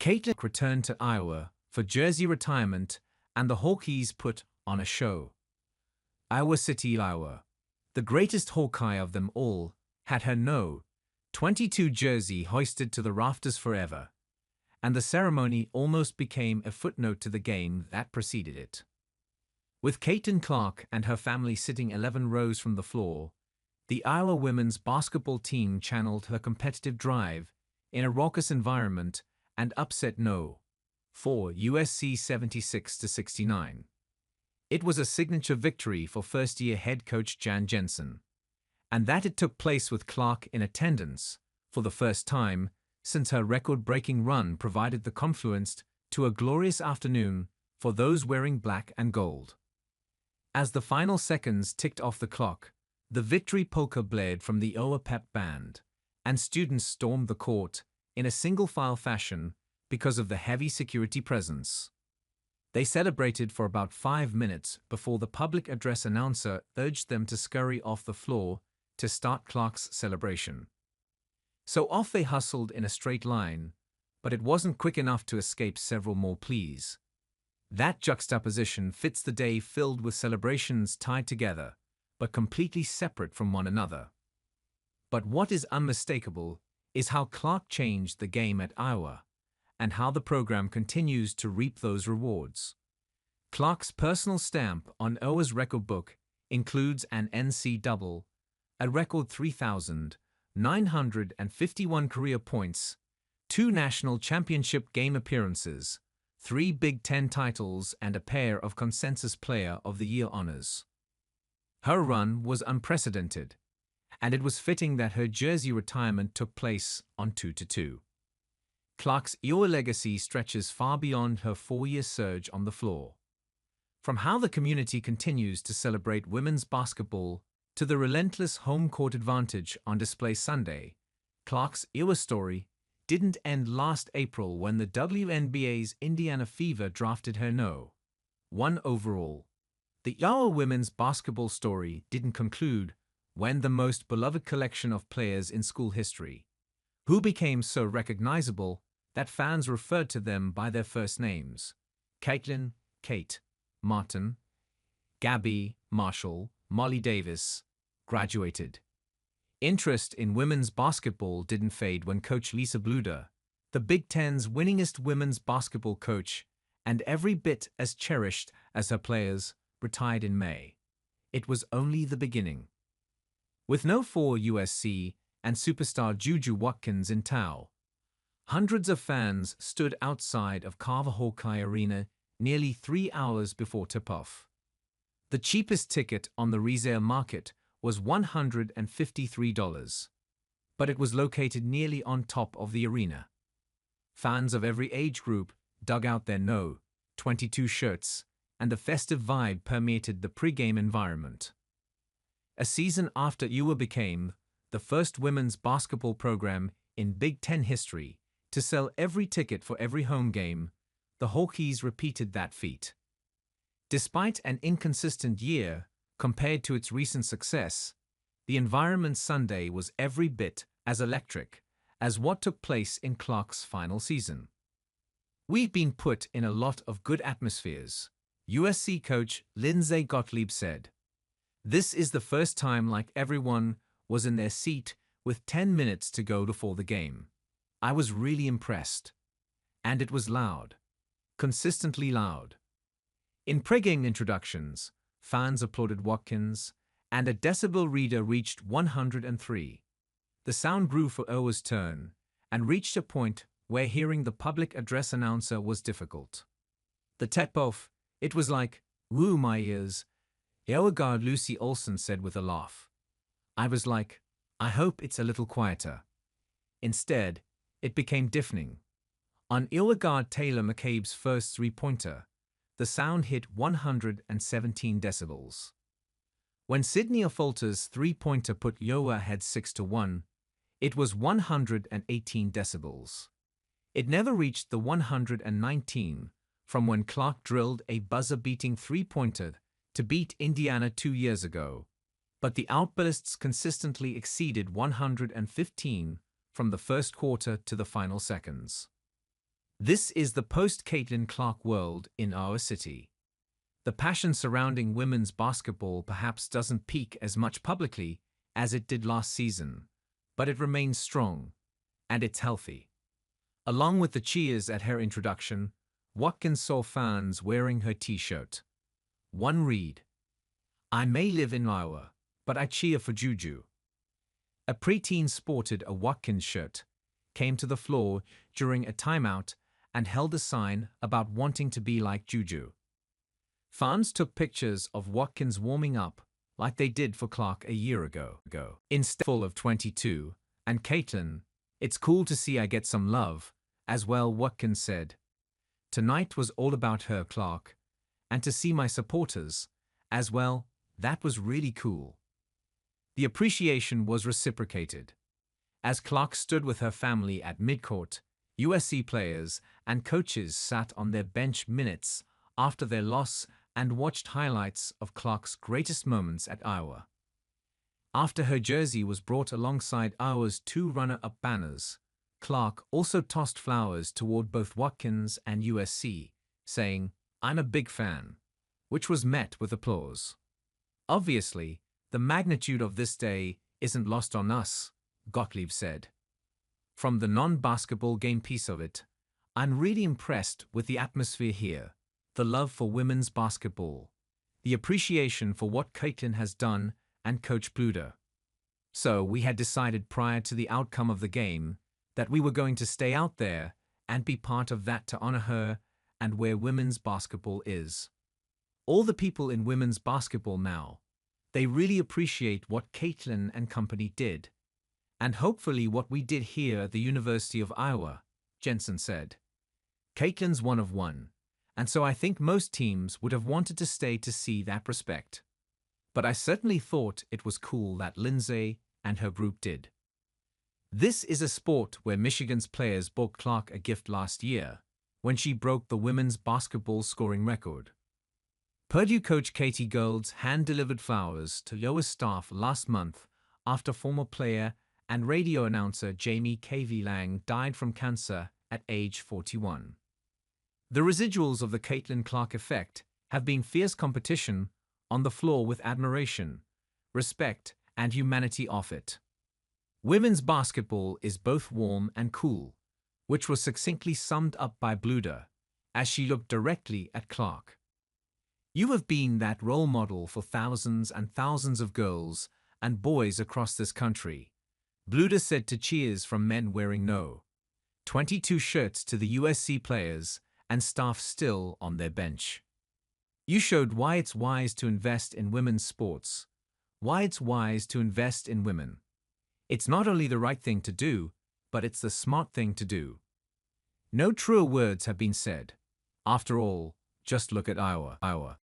Caitlin returned to Iowa for jersey retirement, and the Hawkeyes put on a show. Iowa City, Iowa, the greatest Hawkeye of them all, had her No. 22 jersey hoisted to the rafters forever, and the ceremony almost became a footnote to the game that preceded it. With Caitlin Clark and her family sitting 11 rows from the floor, the Iowa women's basketball team channeled her competitive drive in a raucous environment and upset No. 4 USC 76-69. It was a signature victory for first-year head coach Jan Jensen, and that it took place with Clark in attendance for the first time since her record-breaking run provided the confluence to a glorious afternoon for those wearing black and gold. As the final seconds ticked off the clock, the victory polka blared from the Iowa pep band, and students stormed the court in a single-file fashion because of the heavy security presence. They celebrated for about 5 minutes before the public address announcer urged them to scurry off the floor to start Clark's celebration. So off they hustled in a straight line, but it wasn't quick enough to escape several more pleas. That juxtaposition fits the day filled with celebrations tied together, but completely separate from one another. But what is unmistakable is how Clark changed the game at Iowa, and how the program continues to reap those rewards. Clark's personal stamp on Iowa's record book includes an NC double, a record 3,951 career points, 2 national championship game appearances, 3 Big Ten titles, and a pair of Consensus Player of the Year honors. Her run was unprecedented, and it was fitting that her jersey retirement took place on 2-2. Clark's Iowa legacy stretches far beyond her 4-year surge on the floor. From how the community continues to celebrate women's basketball to the relentless home court advantage on display Sunday, Clark's Iowa story didn't end last April when the WNBA's Indiana Fever drafted her No. 1 overall. The Iowa women's basketball story didn't conclude when the most beloved collection of players in school history, who became so recognizable that fans referred to them by their first names: Caitlin, Kate, Martin, Gabby, Marshall, Molly Davis, graduated. Interest in women's basketball didn't fade when Coach Lisa Bluder, the Big Ten's winningest women's basketball coach and every bit as cherished as her players, retired in May. It was only the beginning. With No. 4 USC and superstar Juju Watkins in tow, hundreds of fans stood outside of Carver Hawkeye Arena nearly 3 hours before tip-off. The cheapest ticket on the resale market was $153, but it was located nearly on top of the arena. Fans of every age group dug out their No. 22 shirts, and the festive vibe permeated the pre-game environment. A season after Iowa became the first women's basketball program in Big Ten history to sell every ticket for every home game, the Hawkeyes repeated that feat. Despite an inconsistent year compared to its recent success, the environment Sunday was every bit as electric as what took place in Clark's final season. "We've been put in a lot of good atmospheres," USC coach Lindsay Gottlieb said. "This is the first time like everyone was in their seat with 10 minutes to go before the game. I was really impressed. And it was loud. Consistently loud." In pregame introductions, fans applauded Watkins, and a decibel reader reached 103. The sound grew for Iowa's turn, and reached a point where hearing the public address announcer was difficult. The tip-off, it was like, "Woo, my ears," Iowa guard Lucy Olson said with a laugh. "I was like, I hope it's a little quieter." Instead, it became deafening. On Iowa guard Taylor McCabe's first three-pointer, the sound hit 117 decibels. When Sydney Affolter's three-pointer put Iowa ahead 6-1, it was 118 decibels. It never reached the 119 from when Clark drilled a buzzer-beating three-pointer to beat Indiana 2 years ago, but the outbursts consistently exceeded 115 from the first quarter to the final seconds. This is the post-Caitlin Clark world in our city. The passion surrounding women's basketball perhaps doesn't peak as much publicly as it did last season, but it remains strong, and it's healthy. Along with the cheers at her introduction, Watkins saw fans wearing her t-shirt. One read, "I may live in Iowa, but I cheer for Juju." A preteen sported a Watkins shirt, came to the floor during a timeout, and held a sign about wanting to be like Juju. Fans took pictures of Watkins warming up like they did for Clark a year ago. Instead of 22, and Caitlin, "It's cool to see I get some love," as well, Watkins said. "Tonight was all about her, Clark, and to see my supporters, as well, that was really cool." The appreciation was reciprocated. As Clark stood with her family at midcourt, USC players and coaches sat on their bench minutes after their loss and watched highlights of Clark's greatest moments at Iowa. After her jersey was brought alongside Iowa's 2 runner-up banners, Clark also tossed flowers toward both Watkins and USC, saying, "I'm a big fan," which was met with applause. "Obviously, the magnitude of this day isn't lost on us," Gottlieb said. "From the non-basketball game piece of it, I'm really impressed with the atmosphere here, the love for women's basketball, the appreciation for what Caitlin has done, and Coach Bluder. So we had decided prior to the outcome of the game that we were going to stay out there and be part of that to honor her and where women's basketball is. All the people in women's basketball now, they really appreciate what Caitlin and company did. And hopefully what we did here at the University of Iowa," Jensen said. "Caitlin's one of one, and so I think most teams would have wanted to stay to see that respect. But I certainly thought it was cool that Lindsay and her group did." This is a sport where Michigan's players bought Clark a gift last year, when she broke the women's basketball scoring record. Purdue coach Katie Gould's hand-delivered flowers to Iowa staff last month after former player and radio announcer Jamie K.V. Lang died from cancer at age 41. The residuals of the Caitlin Clark effect have been fierce competition on the floor with admiration, respect, and humanity off it. Women's basketball is both warm and cool, which was succinctly summed up by Bluder as she looked directly at Clark. "You have been that role model for thousands and thousands of girls and boys across this country," Bluder said to cheers from men wearing No. 22 shirts to the USC players and staff still on their bench. "You showed why it's wise to invest in women's sports, why it's wise to invest in women. It's not only the right thing to do, but it's the smart thing to do. No truer words have been said. After all, just look at Iowa."